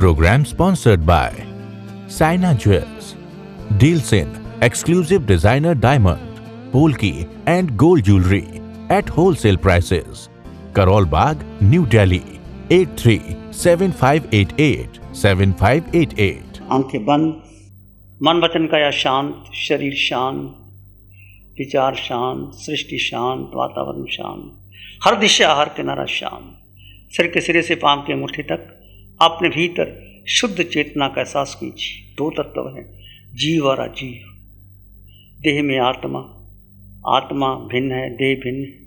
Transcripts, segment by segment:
program sponsored by Saina Jewels. Deals in exclusive designer diamond, polki and gold jewelry at wholesale prices. Karol Bagh, New Delhi, 8375887588. आंखें बंद, मन वचन काया शांत, शरीर शांत, विचार शांत, सृष्टि शांत, वातावरण शांत, हर दिशा हर किनारा शांत। सिर के सिरे से पांव के मुट्ठी तक अपने भीतर शुद्ध चेतना का एहसास कीजिए। दो तत्व हैं, जीव और अजीव। देह में आत्मा, आत्मा भिन्न है, देह भिन्न है।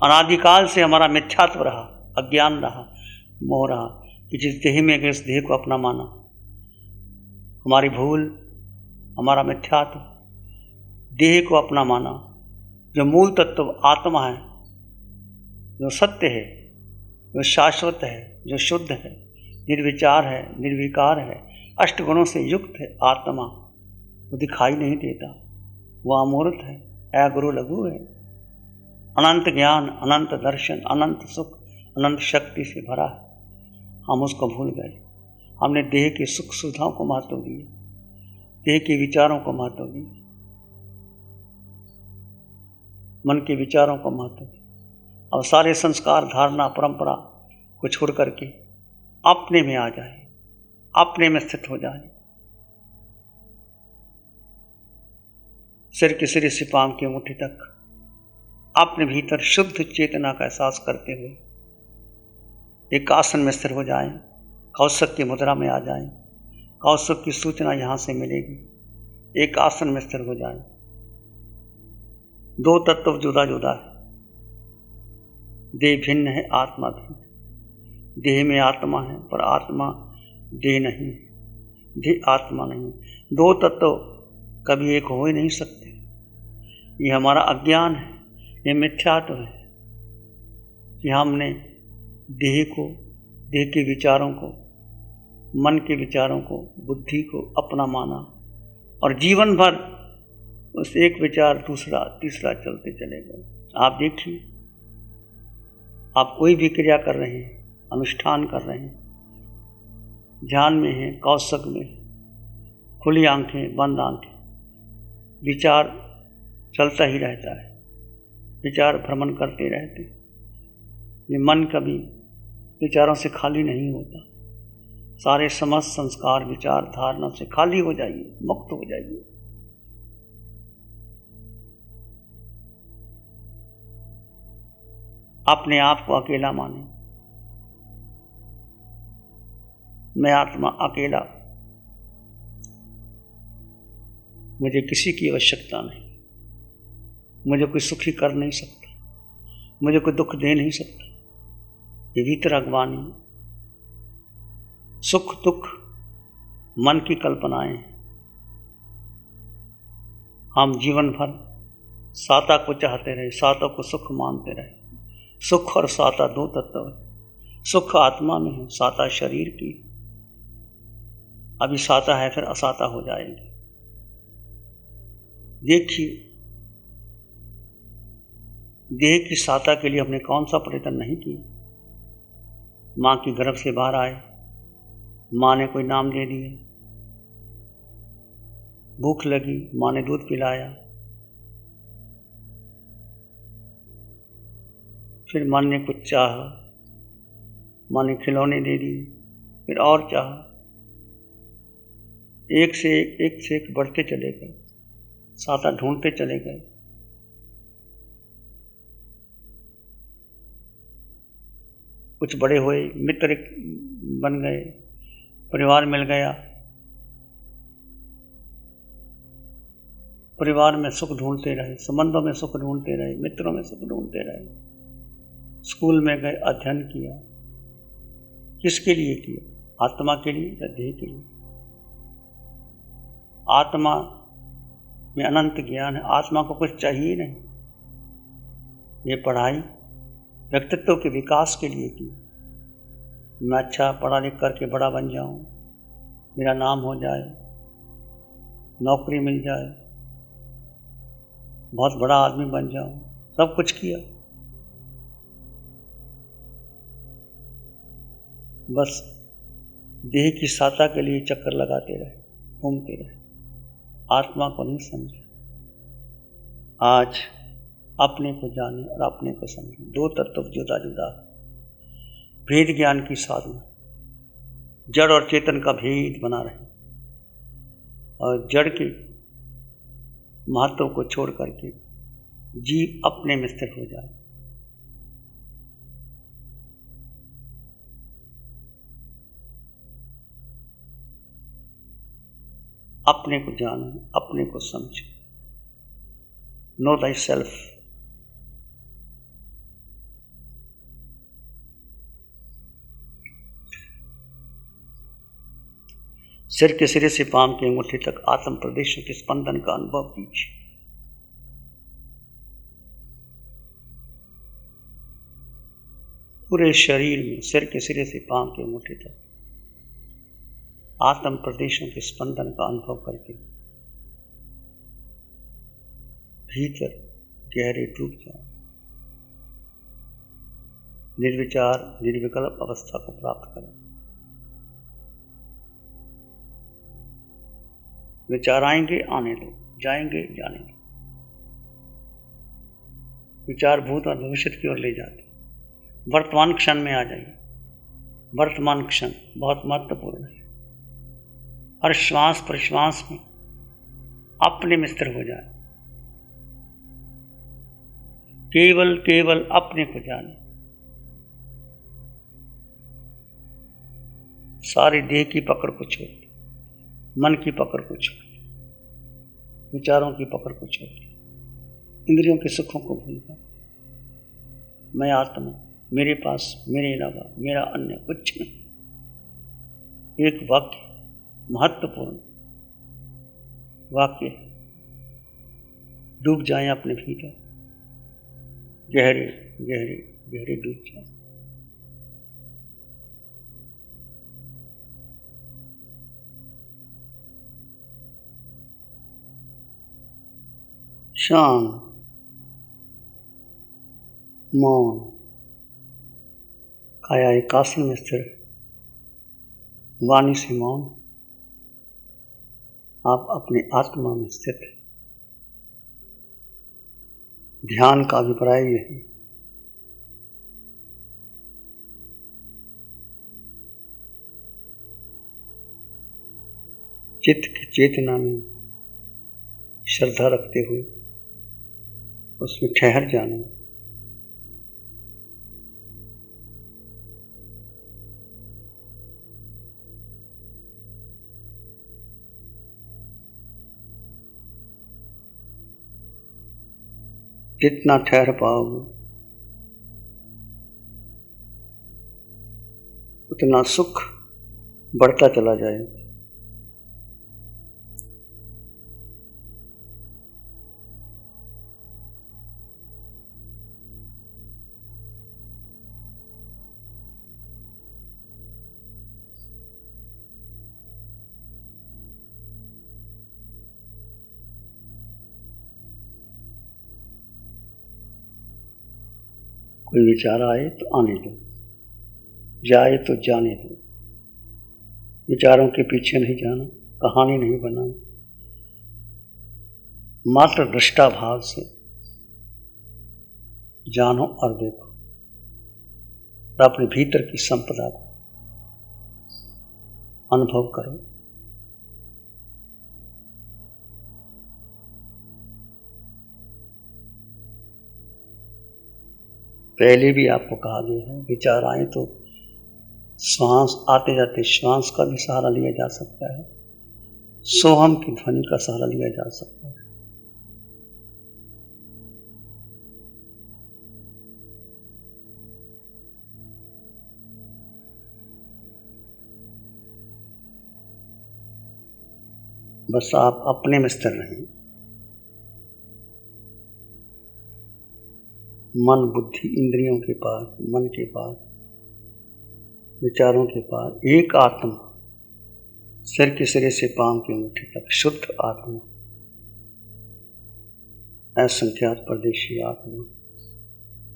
अनादिकाल से हमारा मिथ्यात्व रहा, अज्ञान रहा, मोह रहा कि जिस देह में गए उस देह को अपना माना। हमारी भूल, हमारा मिथ्यात्व, देह को अपना माना। जो मूल तत्व आत्मा है, जो सत्य है, जो शाश्वत है, जो शुद्ध है, निर्विचार है, निर्विकार है, अष्टगुणों से युक्त है आत्मा, वो दिखाई नहीं देता। वह अमूर्त है, अगुरु लघु है। अनंत ज्ञान, अनंत दर्शन, अनंत सुख, अनंत शक्ति से भरा है। हम उसको भूल गए। हमने देह की सुख सुविधाओं को महत्व दिया, देह के विचारों को महत्व दिया, मन के विचारों को महत्व दिया। अब सारे संस्कार, धारणा, परंपरा को छोड़ करके अपने में आ जाए, अपने में स्थित हो जाए। सिर के सिरे से पांव की मुट्ठी तक अपने भीतर शुद्ध चेतना का एहसास करते हुए एक आसन में स्थिर हो जाएं, कौशक की मुद्रा में आ जाएं। कौशक की सूचना यहां से मिलेगी। एक आसन में स्थिर हो जाएं। दो तत्व जुदा जुदा है, देह भिन्न है, आत्मा भिन्न है। देह में आत्मा है पर आत्मा देह नहीं है, देह आत्मा नहीं। दो तत्व कभी एक हो ही नहीं सकते। ये हमारा अज्ञान है, ये मिथ्यात्व है कि हमने देह को, देह के विचारों को, मन के विचारों को, बुद्धि को अपना माना और जीवन भर उस एक विचार दूसरा तीसरा चलते चले गए। आप देखिए, आप कोई भी क्रिया कर रहे हैं, अनुष्ठान कर रहे हैं, ध्यान में हैं, कौशक में, खुली आंखें, बंद आंखें, विचार चलता ही रहता है, विचार भ्रमण करते रहते। ये मन कभी विचारों से खाली नहीं होता। सारे समस्त संस्कार, विचार, धारणा से खाली हो जाइए, मुक्त हो जाइए। अपने आप को अकेला माने। मैं आत्मा अकेला, मुझे किसी की आवश्यकता नहीं, मुझे कोई सुखी कर नहीं सकता, मुझे कोई दुख दे नहीं सकता। ये वीतरागवानी, सुख दुख मन की कल्पनाएं हैं। हम जीवन भर साता को चाहते रहे, साता को सुख मानते रहे। सुख और साता दो तत्व है। सुख आत्मा में है, साता शरीर की। अभी साता है, फिर असाता हो जाएगी। देखिए, देह की साता के लिए हमने कौन सा प्रयत्न नहीं किया। माँ की गर्भ से बाहर आए, माँ ने कोई नाम दे दिया, भूख लगी, माँ ने दूध पिलाया, फिर मन ने कुछ चाहा, माँ ने खिलौने दे दिए, फिर और चाहा। एक से एक बढ़ते चले गए, साता ढूंढते चले गए। कुछ बड़े हुए, मित्र बन गए, परिवार मिल गया, परिवार में सुख ढूंढते रहे, संबंधों में सुख ढूंढते रहे, मित्रों में सुख ढूंढते रहे। स्कूल में गए, अध्ययन किया। किसके लिए किया? आत्मा के लिए या देह के लिए? आत्मा में अनंत ज्ञान है, आत्मा को कुछ चाहिए नहीं। ये पढ़ाई व्यक्तित्व के विकास के लिए की। मैं अच्छा पढ़ा लिख करके बड़ा बन जाऊं, मेरा नाम हो जाए, नौकरी मिल जाए, बहुत बड़ा आदमी बन जाऊं, सब कुछ किया। बस देह की सहायता के लिए चक्कर लगाते रहे, घूमते रहे, आत्मा को नहीं समझे। आज अपने को जाने और अपने को समझे, दो तत्व जुदा जुदा है। भेद ज्ञान की साधना, जड़ और चेतन का भेद बना रहे और जड़ के महत्व को छोड़ करके जीव अपने में स्थिर हो जाए। अपने को जानो, अपने को समझो। No thy self. सिर के सिरे से पांव की अंगूठी तक आत्म प्रदेशों के स्पंदन का अनुभव कीजिए। पूरे शरीर में सिर के सिरे से पांव की अंगूठी तक आत्म प्रदेशों के स्पंदन का अनुभव करके भीतर गहरे डूब जाए। निर्विचार निर्विकल्प अवस्था को प्राप्त करें। विचार आएंगे आने दो, जाएंगे जाने दो। विचार भूत और भविष्य की ओर ले जाते, वर्तमान क्षण में आ जाइए। वर्तमान क्षण बहुत महत्वपूर्ण है। हर श्वास प्रश्वास में अपने में स्थिर हो जाए। केवल केवल अपने को जाने। सारी देह की पकड़ को छोड़ दे, मन की पकड़ को छोड़ दे, विचारों की पकड़ को छोड़ दे, इंद्रियों के सुखों को भूल जाए। मैं आत्मा, मेरे पास मेरे अलावा मेरा अन्य कुछ नहीं। एक वाक्य, महत्वपूर्ण वाक्य, डूब जाएं अपने भीतर, गहरे गहरे गहरे डूब जाएं। शांत, मौन, काया एक आसन में स्थिर, वाणी से मौन। आप अपने आत्मा में स्थित हैं। ध्यान का अभिप्राय यही, चित्त की चेतना में श्रद्धा रखते हुए उसमें ठहर जाना। जितना ठहर पाओगे उतना सुख बढ़ता चला जाएगा। कोई विचार आए तो आने दो, जाए तो जाने दो। विचारों के पीछे नहीं जाना, कहानी नहीं बनाना। मात्र दृष्टा भाव से जानो और देखो और अपने भीतर की संपदा को अनुभव करो। पहले भी आपको कहा गया है, विचार आए तो श्वास आते जाते श्वास का भी सहारा लिया जा सकता है, सोहम की ध्वनि का सहारा लिया जा सकता है। बस आप अपने में स्थिर रहें। मन बुद्धि इंद्रियों के पास, मन के पास, विचारों के पास एक आत्मा, सिर के सिरे से पांव की अंगूठी तक शुद्ध आत्मा, असंख्यात परदेशी आत्मा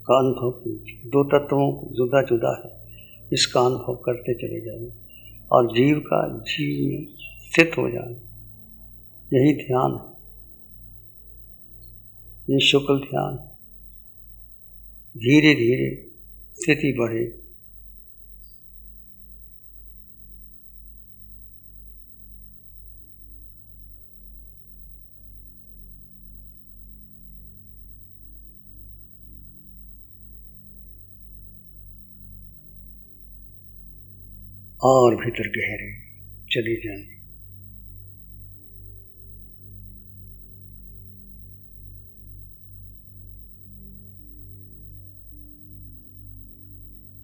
का अनुभव कीजिए। दो तत्वों को जुदा जुदा है, इसका अनुभव करते चले जाएं। और जीव का जीव में स्थित हो जाना, यही ध्यान है, ये शुक्ल ध्यान। धीरे धीरे स्थिति बढ़े, और भीतर गहरे चले जाएं।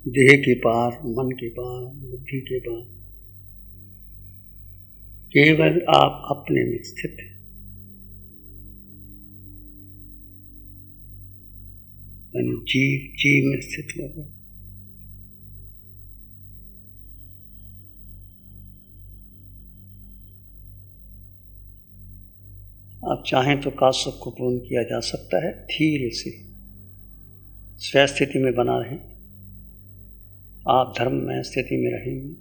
देह के पार, मन के पार, बुद्धि के पार, केवल आप अपने में स्थित हैं। यानी जीव में स्थित हो गए। आप चाहें तो काश्यप को पूर्ण किया जा सकता है। धीरे से स्व स्थिति में बना रहें। आप धर्म में स्थिति में रहेंगे,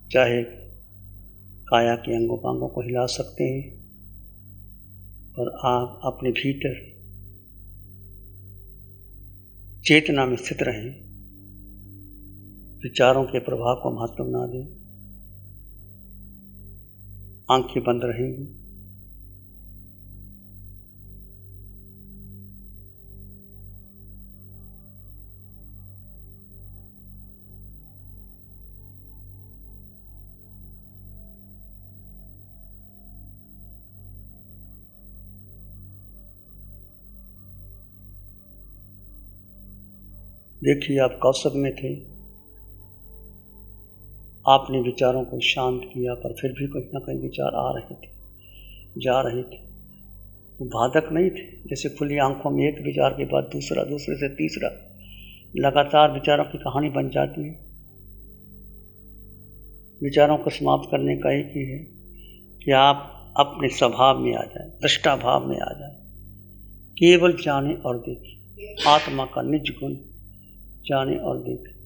चाहे काया के अंगों पांगों को हिला सकते हैं, पर आप अपने भीतर चेतना में स्थित रहें। विचारों के प्रभाव को महत्व ना दें। आंखें बंद रहेंगी। देखिए, आप कौशल में थे, आपने विचारों को शांत किया, पर फिर भी कहीं ना कहीं विचार आ रहे थे, जा रहे थे। वो बाधक नहीं थे। जैसे खुली आंखों में एक विचार के बाद दूसरा, दूसरे से तीसरा, लगातार विचारों की कहानी बन जाती है। विचारों को समाप्त करने का एक ही है कि आप अपने स्वभाव में आ जाए, दृष्टा भाव में आ जाए। केवल जाने और देखें, आत्मा का निज गुण जाने और देखें।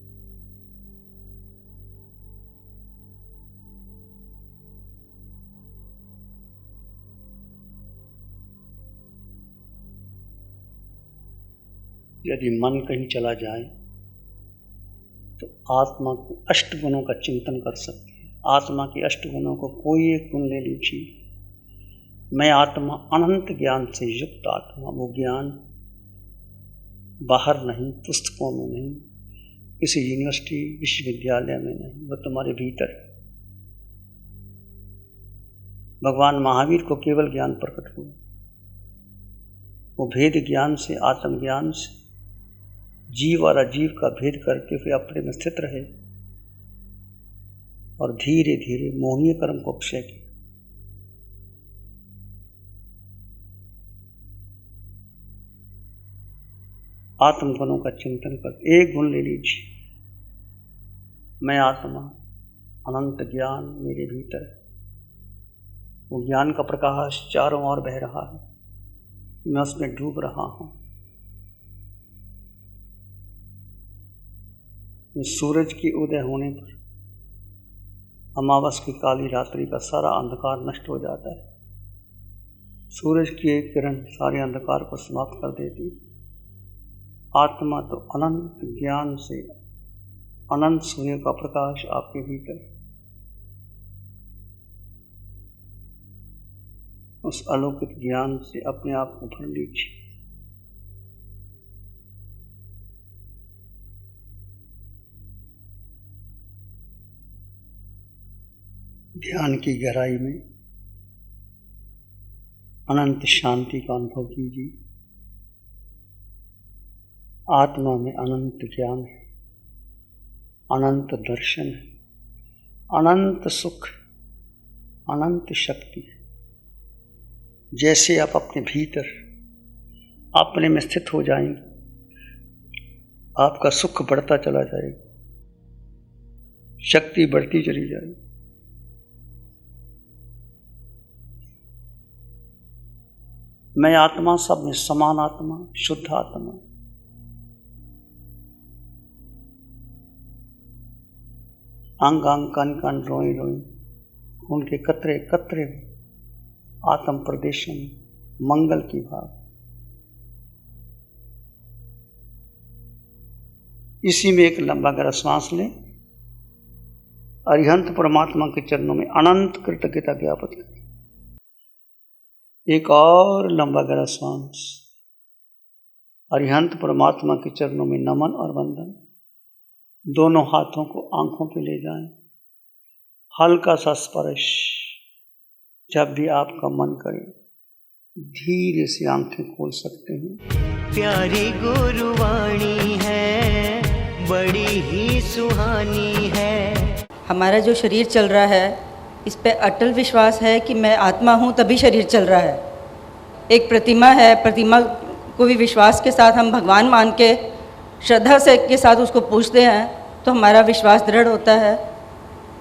यदि मन कहीं चला जाए तो आत्मा के अष्ट गुणों का चिंतन कर सकते हैं। आत्मा के अष्ट गुणों को कोई एक गुण ले लीजिए। मैं आत्मा, अनंत ज्ञान से युक्त आत्मा। वो ज्ञान बाहर नहीं, पुस्तकों में नहीं, किसी यूनिवर्सिटी विश्वविद्यालय में नहीं, वो तुम्हारे भीतर है। भगवान महावीर को केवल ज्ञान प्रकट हुआ। वो भेद ज्ञान से, आत्मज्ञान से जीव और अजीव का भेद करके वे अपने में स्थित रहे और धीरे धीरे मोहनीय कर्म को क्षय किया। आत्म गुणों का चिंतन कर एक गुण ले लीजिए। मैं आत्मा, अनंत ज्ञान मेरे भीतर है। वो ज्ञान का प्रकाश चारों ओर बह रहा है, मैं उसमें डूब रहा हूं। सूरज के उदय होने पर अमावस की काली रात्रि का सारा अंधकार नष्ट हो जाता है। सूरज की एक किरण सारे अंधकार को समाप्त कर देती। आत्मा तो अनंत ज्ञान से, अनंत सूर्य का प्रकाश आपके भीतर। उस अलौकिक ज्ञान से अपने आप को भर लीजिए। ध्यान की गहराई में अनंत शांति का अनुभव कीजिए। आत्मा में अनंत ज्ञान है, अनंत दर्शन है, अनंत सुख, अनंत शक्ति है। जैसे आप अपने भीतर अपने में स्थित हो जाएंगे, आपका सुख बढ़ता चला जाएगा, शक्ति बढ़ती चली जाएगी। मैं आत्मा सब में समान आत्मा, शुद्ध आत्मा। अंग अंग कण कण रोई रोई खून के कतरे कतरे आत्म प्रदेशन मंगल की भाव। इसी में एक लंबा गहरा श्वास लें। अरिहंत परमात्मा के चरणों में अनंत कृतज्ञता ज्ञापित करें। एक और लंबा गहरा श्वास। अरिहंत परमात्मा के चरणों में नमन और वंदन। दोनों हाथों को आंखों पे ले जाएं। हल्का सा स्पर्श। जब भी आपका मन करे धीरे से आंखें खोल सकते हैं। प्यारी गुरुवाणी है, बड़ी ही सुहानी है। हमारा जो शरीर चल रहा है इस पे अटल विश्वास है कि मैं आत्मा हूँ तभी शरीर चल रहा है। एक प्रतिमा है, प्रतिमा को भी विश्वास के साथ हम भगवान मान के श्रद्धा से के साथ उसको पूजते हैं तो हमारा विश्वास दृढ़ होता है।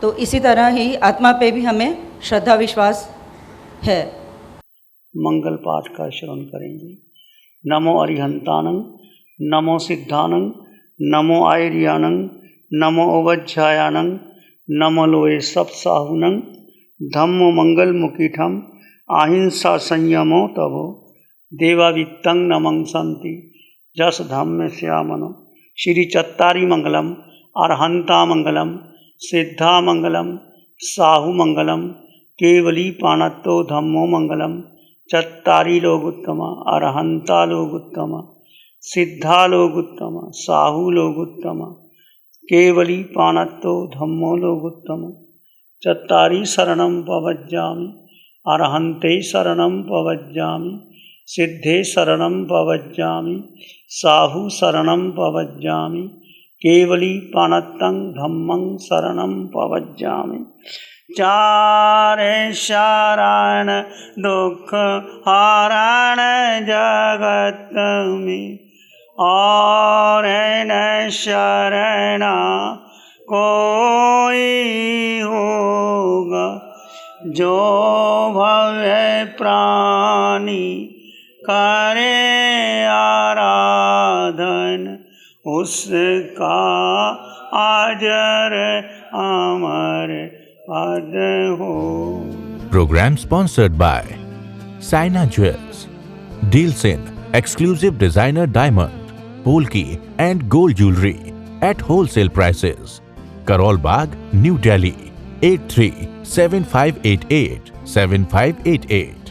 तो इसी तरह ही आत्मा पे भी हमें श्रद्धा विश्वास है। मंगल पाठ का श्रवण करेंगे। नमो अरिहंतानं, नमो सिद्धानं, नमो आयर्यानं, नमो ओवज्झायानं, नमो लोए सप्साहुनं, धम्मो मंगल मुकीठम, अहिंसा संयमो तवो, देवावित्तं नमं संति, जस धम्म श्यामनो। श्री चत्तारी मंगलम, अरहंता मंगलम, सिद्धा मंगलम, साहु मंगलम, केवली पाणत्तो धम्मो मंगलम। चत्तारी लोग उत्तम, अरहंता लोग उत्तम, सिद्धा लोग उत्तम, साहु लोग उत्तम, केवली पाणत्तो धम्मो लोग उत्तम। चत्तारी शरणं पवज्जामि, अरहंते शरणं पवज्जामि, सिद्धे शरणं पवज्जामि, साहु शरणं पवज्जामि, केवली पाणत्तं धम्मं शरणं पवज्जामि। चारे शरण दुख हरण जगत में, और न शरणा कोई होगा। जो भव्य प्राणी करे आराधन, उसका अजर अमर पद हो। Program sponsored by Saina Jewels. Deals in exclusive designer diamond, polki and gold jewelry at wholesale prices. Karol Bagh, New Delhi 837588 7588.